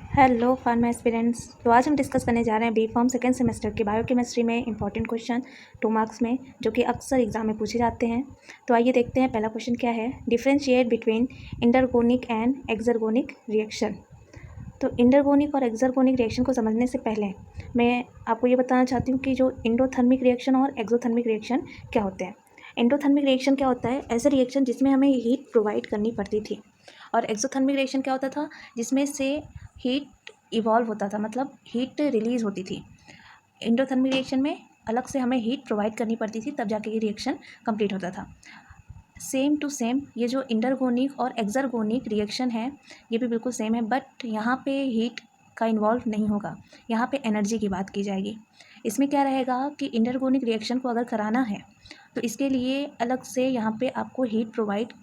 Hello pharma aspirants. तो आज हम डिस्कस करने जा रहे हैं बी फॉर्म सेकेंड सेमेस्टर के बायोकेमिस्ट्री में इंपॉर्टेंट क्वेश्चन 2 मार्क्स में, जो कि अक्सर एग्जाम में पूछे जाते हैं। तो आइए देखते हैं पहला क्वेश्चन क्या है। Differentiate between endergonic and exergonic reaction. तो इंटरगोनिक और एक्सर्गोनिक रिएक्शन को समझने से पहले मैं आपको ये बताना चाहती हूँ कि जो इंडोथर्मिक रिएक्शन और एक्सोथर्मिक रिएक्शन क्या होते हैं। इंडोथर्मिक रिएक्शन क्या होता है? ऐसा रिएक्शन जिसमें हमें हीट प्रोवाइड करनी पड़ती थी। और एक्सोथर्मिक रिएक्शन क्या होता था? जिसमें से हीट इवॉल्व होता था, मतलब हीट रिलीज होती थी। इंडोथर्मिक रिएक्शन में अलग से हमें हीट प्रोवाइड करनी पड़ती थी, तब जाके ये रिएक्शन कंप्लीट होता था। सेम टू सेम ये जो इंटरगोनिक और एक्सर्गोनिक रिएक्शन है ये भी बिल्कुल सेम है, बट यहाँ पे हीट का इन्वॉल्व नहीं होगा, यहाँ पे एनर्जी की बात की जाएगी। इसमें क्या रहेगा कि इंटरगोनिक रिएक्शन को अगर कराना है तो इसके लिए अलग से यहाँ पे आपको हीट प्रोवाइड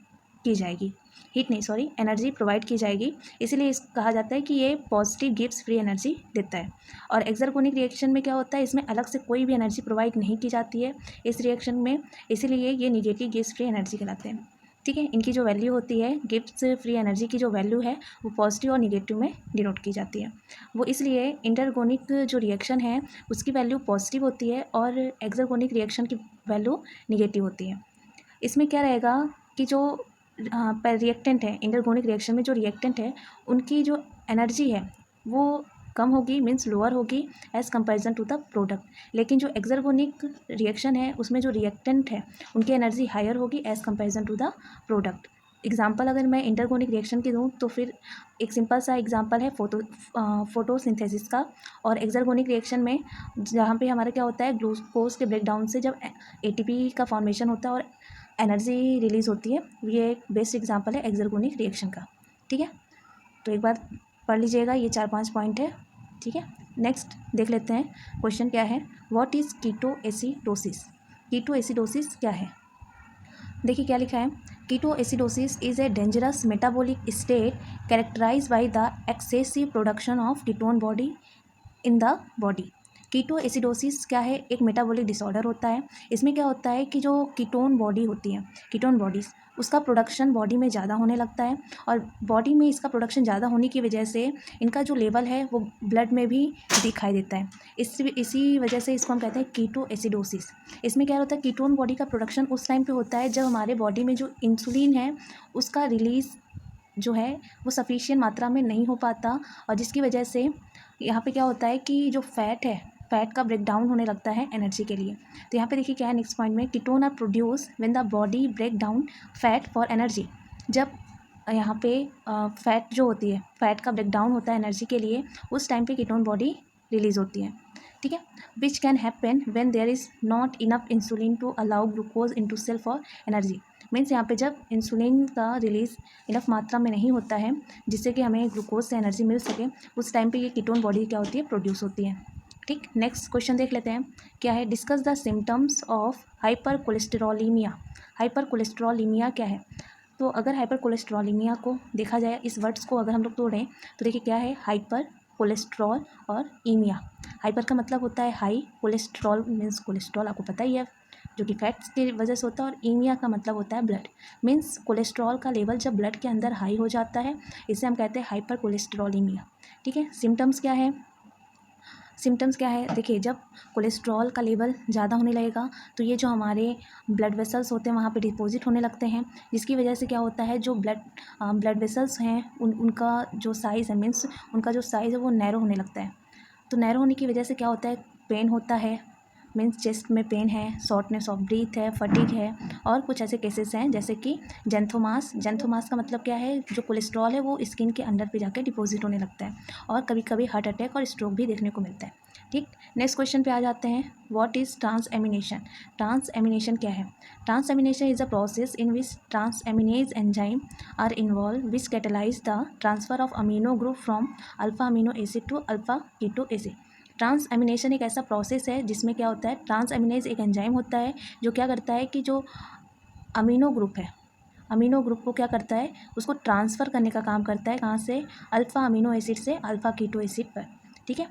की जाएगी, एनर्जी प्रोवाइड की जाएगी। इसीलिए इस कहा जाता है कि ये पॉजिटिव गिव्स फ्री एनर्जी देता है। और एक्सर्गोनिक रिएक्शन में क्या होता है? इसमें अलग से कोई भी एनर्जी प्रोवाइड नहीं की जाती है इस रिएक्शन में, इसीलिए ये निगेटिव गिव्स फ्री एनर्जी कहलाते हैं। ठीक है, इनकी जो वैल्यू होती है, गिव्स फ्री एनर्जी की जो वैल्यू है वो पॉजिटिव और निगेटिव में डिनोट की जाती है। वो इसलिए इंटरगोनिक जो रिएक्शन है उसकी वैल्यू पॉजिटिव होती है और एक्सर्गोनिक रिएक्शन की वैल्यू निगेटिव होती है। इसमें क्या रहेगा कि जो रिएक्टेंट है, इंटरगोनिक रिएक्शन में जो रिएक्टेंट है उनकी जो एनर्जी है वो कम होगी, मीन्स लोअर होगी as comparison to the product. लेकिन जो एक्सर्गोनिक रिएक्शन है उसमें जो रिएक्टेंट है उनकी एनर्जी हायर होगी as comparison to the product. Example अगर मैं इंटरगोनिक रिएक्शन की दूँ तो फिर एक सिंपल सा एग्जाम्पल है फोटोसिंथेसिस का। और एक्सर्गोनिक रिएक्शन में जहाँ पे हमारा क्या होता है, ग्लूकोज के ब्रेकडाउन से जब एटीपी का फॉर्मेशन होता है और एनर्जी रिलीज़ होती है, ये एक बेस्ट एग्जांपल है एक्सर्गोनिक रिएक्शन का। ठीक है, तो एक बार पढ़ लीजिएगा, ये 4-5 पॉइंट है। ठीक है, नेक्स्ट देख लेते हैं क्वेश्चन क्या है। What is ketoacidosis? कीटोएसिडोसिस क्या है? देखिए क्या लिखा है। Ketoacidosis is a dangerous metabolic state characterised by the excessive production of ketone body in the body. Ketoacidosis क्या है? एक मेटाबॉलिक डिसऑर्डर होता है। इसमें क्या होता है कि जो कीटोन बॉडी होती है, कीटोन बॉडीज़, उसका प्रोडक्शन बॉडी में ज़्यादा होने लगता है और बॉडी में इसका प्रोडक्शन ज़्यादा होने की वजह से इनका जो लेवल है वो ब्लड में भी दिखाई देता है। इसी वजह से इसको हम कहते हैं कीटोएसिडोसिस। इसमें क्या होता है, कीटोन बॉडी का प्रोडक्शन उस टाइम पे होता है जब हमारे बॉडी में जो इंसुलिन है उसका रिलीज़ जो है वो सफिशिएंट मात्रा में नहीं हो पाता, और जिसकी वजह से यहाँ पे क्या होता है कि जो फैट है, फैट का ब्रेक डाउन होने लगता है एनर्जी के लिए। तो यहाँ पे देखिए क्या है नेक्स्ट पॉइंट में, ketone are produce when the body break down fat for energy. जब यहाँ पे फैट जो होती है, फैट का ब्रेक डाउन होता है एनर्जी के लिए, उस टाइम पे कीटोन बॉडी रिलीज़ होती है। ठीक है, which can happen when there is not enough insulin to allow glucose into cell for energy. Means यहाँ पे जब इंसुलिन का रिलीज़ इनफ मात्रा में नहीं होता है जिससे कि हमें ग्लूकोज से एनर्जी मिल सके, उस टाइम पे ये कीटोन बॉडी क्या होती है, प्रोड्यूस होती है। ठीक, नेक्स्ट क्वेश्चन देख लेते हैं क्या है। Discuss the symptoms of hypercholesterolemia. Hypercholesterolemia क्या है? तो अगर हाइपर कोलेस्टेरोलीमिया को देखा जाए, इस वर्ड्स को अगर हम लोग तोड़ें तो देखिए क्या है, हाइपर कोलेस्ट्रॉल और ईमिया। हाइपर का मतलब होता है हाई, कोलेस्ट्रॉल मीन्स कोलेस्ट्रॉल आपको पता ही है जो कि फैट्स की वजह से होता है, और ईमिया का मतलब होता है ब्लड, मीन्स कोलेस्ट्रॉल का लेवल जब ब्लड के अंदर हाई हो जाता है इसे हम कहते हैं हाइपर कोलेस्टेरोलीमिया। ठीक है, सिम्टम्स क्या है? सिम्टम्स क्या है, देखिए जब कोलेस्ट्रॉल का लेवल ज़्यादा होने लगेगा तो ये जो हमारे ब्लड वेसल्स होते हैं वहाँ पे डिपॉजिट होने लगते हैं, जिसकी वजह से क्या होता है, जो ब्लड वेसल्स हैं उनका जो साइज़ है, मीन्स उनका जो साइज़ है वो नैरो होने लगता है। तो नैरो होने की वजह से क्या होता है, पेन होता है, मीन्स चेस्ट में पेन है, शॉर्टनेस ऑफ ब्रीथ है, फटीग है, और कुछ ऐसे केसेस हैं जैसे कि जेंथोमास। जेंथोमास का मतलब क्या है, जो कोलेस्ट्रॉल है वो स्किन के अंदर पे जाके डिपॉजिट होने लगता है, और कभी कभी हार्ट अटैक और स्ट्रोक भी देखने को मिलता है। ठीक, नेक्स्ट क्वेश्चन पे आ जाते हैं। What is transamination? ट्रांसएमिनेशन क्या है? Transamination is a process in which transaminase enzyme are involve which catalyse the transfer of amino group from alpha amino acid to alpha keto acid. Transamination एक ऐसा process है जिसमें क्या होता है, transaminase एक एंजाइम होता है जो क्या करता है कि जो अमीनो ग्रुप है, अमीनो ग्रुप को क्या करता है, उसको ट्रांसफ़र करने का काम करता है, कहाँ से, अल्फ़ा अमीनो एसिड से अल्फ़ा कीटो एसिड पर। ठीक है,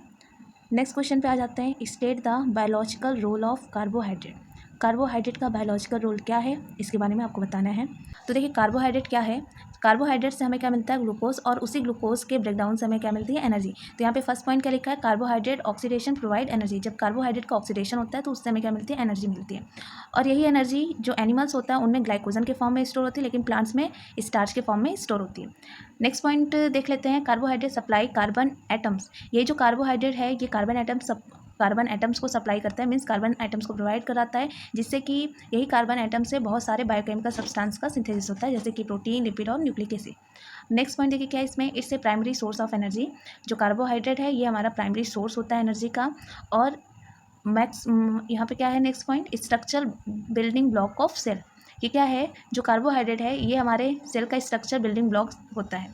नेक्स्ट क्वेश्चन पे आ जाते हैं। State the biological role of carbohydrate. Carbohydrate का बायोलॉजिकल रोल क्या है, इसके बारे में आपको बताना है। तो देखिए कार्बोहाइड्रेट क्या है, कार्बोहाइड्रेट से हमें क्या मिलता है, ग्लूकोज, और उसी ग्लूकोज के ब्रेकडाउन से हमें क्या मिलती है, एनर्जी। तो यहाँ पे फर्स्ट पॉइंट क्या लिखा है, कार्बोहाइड्रेट ऑक्सीडेशन प्रोवाइड एनर्जी। जब कार्बोहाइड्रेट का ऑक्सीडेशन होता है तो उससे हमें क्या मिलती है, एनर्जी मिलती है। और यही एनर्जी जो एनिमल्स होता है उनमें ग्लाइकोजन के फॉर्म में स्टोर होती है, लेकिन प्लांट्स में स्टार्च के फॉर्म में स्टोर होती है। नेक्स्ट पॉइंट देख लेते हैं, कार्बोहाइड्रेट सप्लाई कार्बन एटम्स। ये जो कार्बोहाइड्रेट है ये कार्बन एटम्स को सप्लाई करता है, मीन्स कार्बन एटम्स को प्रोवाइड कराता है, जिससे कि यही कार्बन एटम से बहुत सारे बायोकेमिकल सब्सटेंस का सिंथेसिस होता है, जैसे कि प्रोटीन, लिपिड और न्यूक्लिक एसिड। नेक्स्ट पॉइंट देखिए क्या है इसमें, इससे प्राइमरी सोर्स ऑफ एनर्जी। जो कार्बोहाइड्रेट है ये हमारा प्राइमरी सोर्स होता है एनर्जी का। और यहाँ पे क्या है next point, structure building block of cell. ये क्या है, जो कार्बोहाइड्रेट है ये हमारे सेल का स्ट्रक्चर बिल्डिंग ब्लॉक होता है।